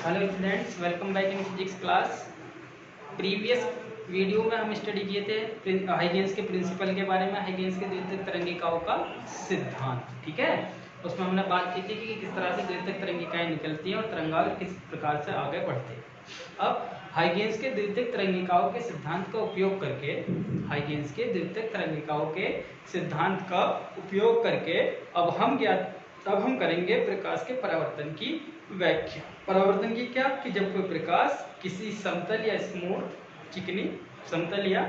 Hello students, welcome back in physics class. Previous video में हम study किए थे हाइगेंस के प्रिंसिपल के बारे में, हाइगेंस के द्वितीयक तरंगिकाओं का सिद्धांत। ठीक है, उसमें हमने बात की थी कि किस तरह से द्वितीयक तरंगिकाएं निकलती हैं और तरंगाग्र किस प्रकार से आगे बढ़ते हैं। अब हाइगेंस के द्वितीयक तरंगिकाओं के सिद्धांत का उपयोग करके हाइगेंस के द्वितीयक तरंगिकाओं के सिद्धांत का उपयोग करके अब हम करेंगे प्रकाश के परावर्तन की व्याख्या। परावर्तन की क्या कि जब कोई प्रकाश किसी समतल या स्मूथ समतल या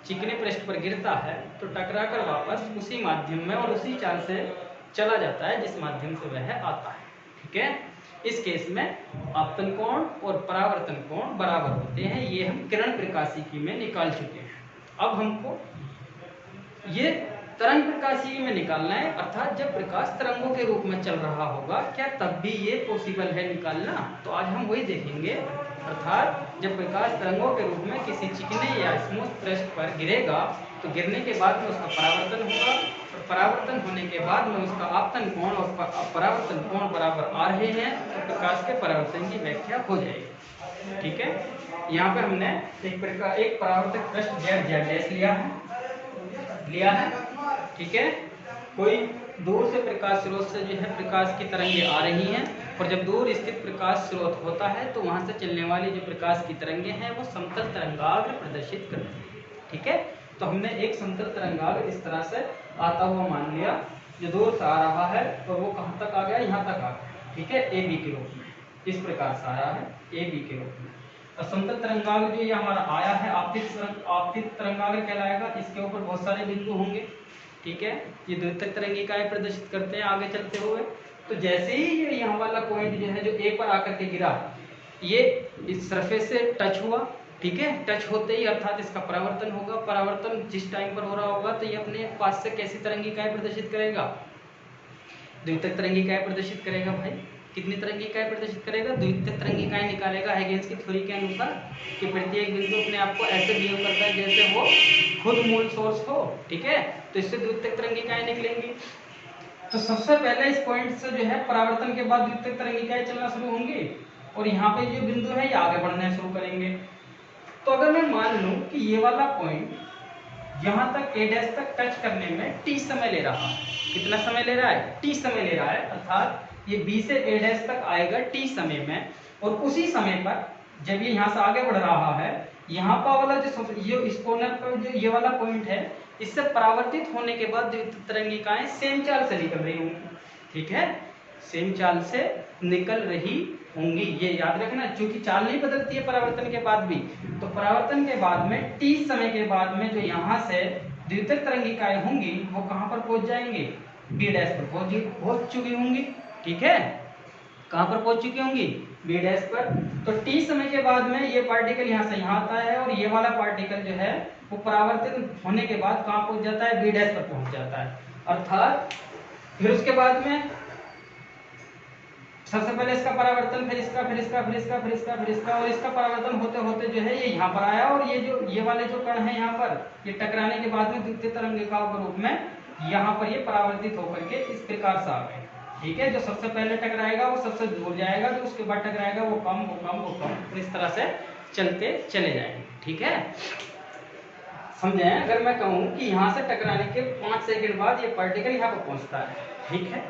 चिकने पृष्ठ पर गिरता है तो टकराकर वापस उसी माध्यम में और उसी चाल से चला जाता है जिस माध्यम से वह आता है। ठीक है, इस केस में आपतन कोण और परावर्तन कोण बराबर होते हैं। ये हम किरण प्रकाशिकी में निकाल चुके हैं। अब हमको ये तरंग प्रकाशिकी में निकालना है, अर्थात जब प्रकाश तरंगों के रूप में चल रहा होगा क्या तब भी ये पॉसिबल है निकालना। तो आज हम वही देखेंगे, अर्थात जब प्रकाश तरंगों के रूप में किसी चिकने या स्मूथ पृष्ठ पर गिरेगा तो गिरने के बाद में उसका परावर्तन होगा और परावर्तन होने के बाद में उसका आपतन कोण और परावर्तन कोण बराबर आ रहे हैं तो प्रकाश के परावर्तन की व्याख्या हो जाएगी। ठीक है, यहाँ पे हमने एक परावर्तक पृष्ठ Z लिया है। ठीक है, कोई दूर से प्रकाश स्रोत से जो है प्रकाश की तरंगें आ रही हैं और जब दूर स्थित प्रकाश स्रोत होता है तो वहां से चलने वाली जो प्रकाश की तरंगें हैं वो समतल तरंगाग्र प्रदर्शित करती है। ठीक है, तो हमने एक समतल तरंगाग्र इस तरह से आता हुआ मान लिया जो दूर से आ रहा है और वो कहां तक आ गया, यहाँ तक आ गया। ठीक है, AB के रूप में इस प्रकार से आ रहा है, AB के रूप में। और समतल तरंगाग्र जो ये हमारा आया है आपतित तरंगाग्र कहलाएगा। इसके ऊपर बहुत सारे बिंदु होंगे। ठीक है, ये द्वितीयक तरंगिकाएं प्रदर्शित करते हैं आगे चलते हुए। तो जैसे ही ये यहाँ वाला पॉइंट जो है जो A पर आकर के गिरा, ये इस सरफेस से टच हुआ। ठीक है, टच होते ही अर्थात इसका परावर्तन होगा। परावर्तन जिस टाइम पर हो रहा होगा तो ये अपने पास से कैसी तरंगिकाएं प्रदर्शित करेगा, द्वितीयक तरंगिकाएं प्रदर्शित करेगा। भाई कितनी तरंगिकाएं प्रदर्शित करेगा, द्वितीयक तरंगिकाएं निकालेगा। हाइगेंस की थ्योरी के अनुसार कि प्रत्येक बिंदु अपने आप को ऐसे बिहेव करता है जैसे वो खुद मूल सोर्स हो। ठीक है, तो इससे द्वितीयक तरंगिकाएं निकलेंगी। तो सबसे पहले इस पॉइंट से जो है परावर्तन के बाद द्वितीयक तरंगिकाएं चलना शुरू होंगी और यहाँ पे जो बिंदु है ये आगे बढ़ना शुरू करेंगे। तो अगर मैं मान लूं कि ये वाला पॉइंट यहाँ तक A' तक टच करने में T समय ले रहा है, कितना समय ले रहा है, T समय ले रहा है। अर्थात ये B से A' तक आएगा T समय में और उसी समय पर जब ये यहाँ से आगे बढ़ रहा है यहाँ पर वाला जो ये इस कॉर्नर पर जो ये वाला पॉइंट है इससे परावर्तित होने के बाद द्वितीयक तरंगिकाएं सेम चाल से निकल रही होंगी। ठीक है, सेम चाल से निकल रही होंगी, ये याद रखना, क्योंकि चाल नहीं बदलती है परावर्तन के बाद भी। तो परावर्तन के बाद में T समय के बाद में जो यहाँ से द्वितीयक तरंगिकाएं होंगी वो कहाँ पर पहुंच जाएंगे, B' पर पहुंच चुकी होंगी। ठीक है, कहाँ पर पहुंच चुकी होंगी, B' पर। तो T समय के बाद में ये पार्टिकल यहाँ से यहाँ आता है और ये वाला पार्टिकल जो है वो परावर्तित होने के बाद कहाँ पहुंच जाता है, B' पर पहुंच जाता है। अर्थात फिर उसके बाद में सबसे पहले इसका परावर्तन, फिर इसका, फिर इसका, फिर इसका, फिर इसका, फिर इसका, और इसका परावर्तन होते होते जो है ये यहाँ पर आया और ये वाले जो कण है यहाँ पर ये टकराने के बाद में द्वितीय तरंगिकाओं के रूप में यहाँ पर ये परावर्तित होकर के इस प्रकार से आ गए। ठीक है, जो सबसे पहले टकराएगा वो सबसे दूर जाएगा, जो उसके बाद टकराएगा वो कम, वो कम, वो कम, और इस तरह से चलते चले जाएंगे। ठीक है, समझे। अगर मैं कहूँ कि यहाँ से टकराने के 5 सेकंड बाद ये पार्टिकल यहाँ पर पहुंचता है। ठीक है,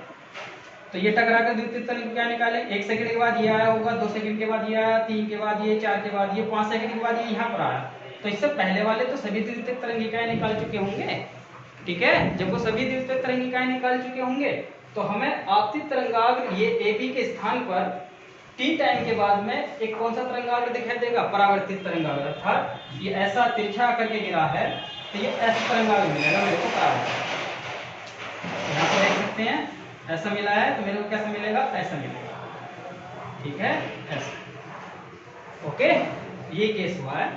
तो ये टकरा कर द्वितीय तरंगिका निकाले, 1 सेकंड के बाद ये आया होगा, 2 सेकंड के बाद ये आया, 3 के बाद ये, 4 के बाद ये, 5 सेकंड के बाद ये यहाँ पर आया। तो इससे पहले वाले तो सभी द्वितीय तरंगिकाएं निकाल चुके होंगे। ठीक है, जब वो सभी द्वितीय तरंगिकाएं निकाल चुके होंगे तो हमें आपतित तरंगाग्र ये AB के स्थान पर T टाइम के बाद में एक कौन सा तरंगाग्र दिखाई देगा, परावर्तित तरंगाग्र। अर्थात ये ऐसा तिरछा करके गिरा है तो ये ऐसा तरंगाग्र मिलेगा मेरे को परावर्तित। यहाँ पर देख सकते हैं ऐसा मिला है तो मेरे को कैसा मिलेगा, ऐसा मिलेगा। ठीक है, ऐसा। ओके, ये केस हुआ है।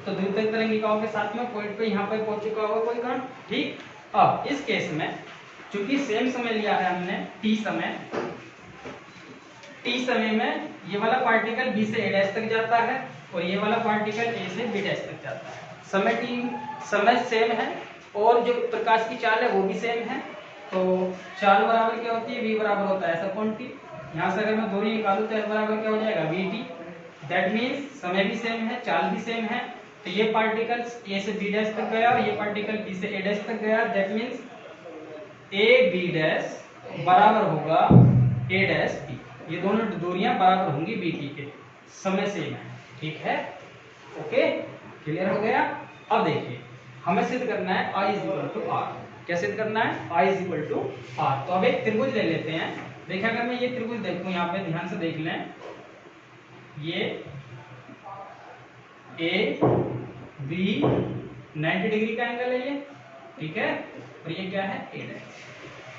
तो द्वितीयक तरंगिकाओं के साथ में पॉइंट पे यहाँ पे पहुंच चुका होगा कोई कण। ठीक, अब इस केस में चूंकि सेम समय लिया है हमने T समय में ये वाला पार्टिकल B से A' तक जाता है और ये वाला पार्टिकल A से B' तक जाता है। समय सेम है और जो प्रकाश की चाल है वो भी सेम है। तो चाल बराबर क्या होती है, V बराबर होता है ऐसा क्वांटिटी। यहाँ से अगर मैं दूरी निकालूं तो एस बराबर क्या हो जाएगा वीटी। दैट मीन्स समय भी सेम है, चाल भी सेम है। तो ये पार्टिकल ए से बी डैश तक गया और ये पार्टिकल बी से ए डैश तक गया। That means A B dash बराबर होगा ए डैश बी। ये दोनों दूरियां बराबर होंगी बी टी के, समय सेम है। ठीक है, ओके, क्लियर हो गया। अब देखिए हमें सिद्ध करना है I is equal to R. क्या सिद्ध करना है? I is equal to R. तो अब एक त्रिभुज ले लेते हैं। देखिए अगर मैं ये त्रिभुज देखूं, यहाँ पे ध्यान से देख लें, ये ए बी 90 डिग्री का एंगल है ये, ठीक है, और ये क्या है ए डैश,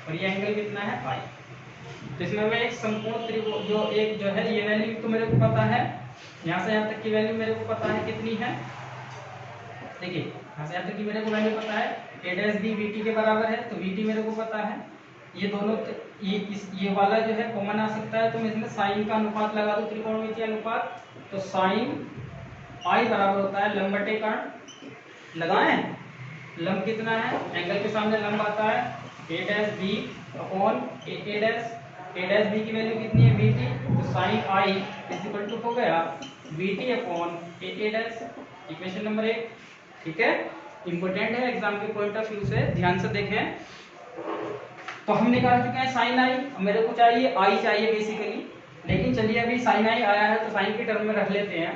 और ये एंगल कितना है I। तो इसमें मैं एक संपूर्ण त्रिभुज जो है ये वैल्यू तो मेरे को पता है, यहाँ से यहाँ तक की वैल्यू मेरे को पता है कितनी है। देखिए यहाँ से यहाँ तक की मेरे को वैल्यू पता है, ए डैश बी वीटी के बराबर है, तो वीटी मेरे को पता है। ये दोनों ये वाला जो है कॉमन आ सकता है, तो मैं इसमें साइन का अनुपात लगा दूं, त्रिकोणमितीय अनुपात। तो साइन आई बराबर होता है लंब बटे कर्ण। लगाएं, लंब कितना है, एंगल के सामने लंब आता है A dash B upon A dash. A dash B की वैल्यू कितनी है वीटी, तो sine I is equal to हो गया VT upon A dash. Equation number 1, ठीक है, इंपॉर्टेंट है एग्जाम के पॉइंट ऑफ व्यू से, ध्यान से देखें। तो हम निकाल चुके हैं साइन आई, मेरे को चाहिए आई चाहिए बेसिकली, लेकिन चलिए अभी साइन आई आया है तो साइन के टर्म में रख लेते हैं।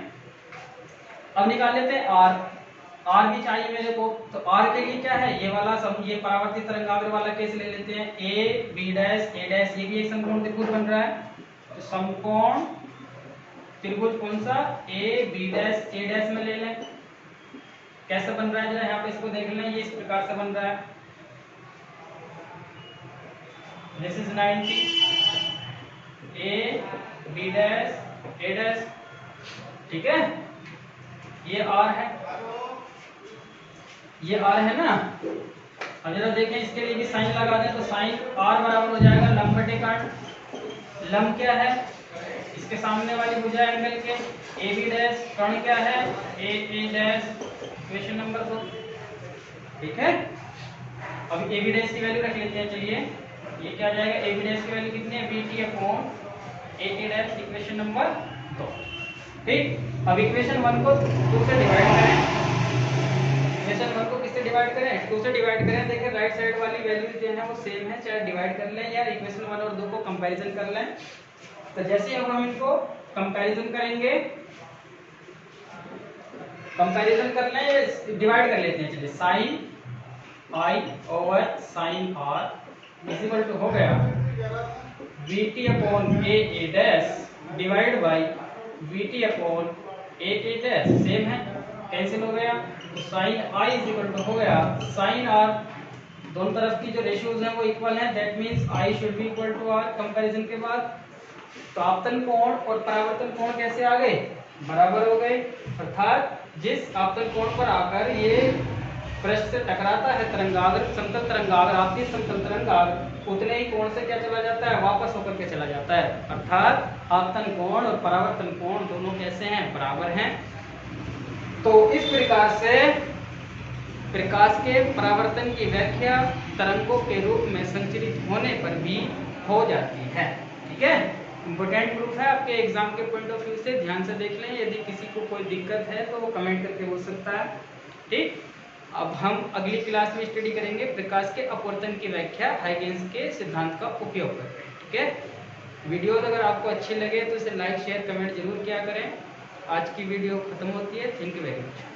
अब निकाल लेते हैं आर, आर भी चाहिए मेरे को। तो आर के लिए क्या है, ये वाला सब, ये परावर्तित तरंगाग्र वाला केस ले लेते हैं, A B dash A dash, ये भी एक समकोण त्रिभुज बन रहा है। तो समकोण त्रिभुज कौन सा, A B dash A dash में ले लें। कैसे बन रहा है जरा यहाँ पे इसको देख लें, ये इस प्रकार से बन रहा है, this is 90, A B dash A dash, ठीक है, ये आर है, ये आर है ना। अब जरा देखें इसके लिए भी साइन लगा दें, तो साइन आर बराबर हो जाएगा लंब बटे कर्ण। लंब क्या है, इसके सामने वाली भुजा एंगल के, ए बी डैश, कर्ण क्या है ए डैश। इक्वेशन नंबर 2, ठीक है। अब ए बी डैश की वैल्यू रख लेते हैं, चलिए ये क्या आ जाएगा, ए बी डैश की वैल्यू कितनी है VT upon A dash. Equation number 2, ठीक। अब इक्वेशन 1 को 2 से डिवाइड करें, इक्वेशन 1 को किससे डिवाइड करें, 2 से डिवाइड करें। देखिए राइट साइड वाली वैल्यू जो है वो सेम है, चाहे डिवाइड कर लें या इक्वेशन 1 और 2 को कंपैरिजन कर लें। तो जैसे हम इनको कंपैरिजन करेंगे, कंपैरिजन कर लें या डिवाइड कर लेते हैं, चलिए sine I over sine R is equal to हो गया VT upon A dash divide by VT upon A dash, same है, कैंसिल हो गया। तो sine I is equal to हो गया साइन आर, दोनों तरफ की जो रेशियोज हैं वो इक्वल हैं, that means I should be equal to R comparison के बाद। तो आपतन कोण और परावर्तन कोण कैसे आ गए, बराबर हो गए। अर्थात जिस आपतन कोण पर आकर ये पृष्ठ से टकराता है तरंगाग्र, समतल तरंगाग्र, आपतित समतल तरंगाग्र, उतने ही कोण से क्या चला जाता है, वापस होकर के चला जाता है। अर्थात आपतन कोण और परावर्तन कोण दोनों कैसे हैं, बराबर हैं। तो इस प्रकार से प्रकाश के परावर्तन की व्याख्या तरंगों के रूप में संचरित होने पर भी हो जाती है, ठीक है। इंपोर्टेंट प्रूफ है आपके एग्जाम के पॉइंट ऑफ व्यू से, ध्यान से देख लें। यदि किसी को कोई दिक्कत है तो वो कमेंट करके बोल सकता है, ठीक। अब हम अगली क्लास में स्टडी करेंगे प्रकाश के अपवर्तन की व्याख्या हाइगेंस के सिद्धांत का उपयोग करके, ठीक है। वीडियो अगर आपको अच्छी लगे तो इसे लाइक शेयर कमेंट जरूर किया करें। आज की वीडियो खत्म होती है, थैंक यू वेरी मच।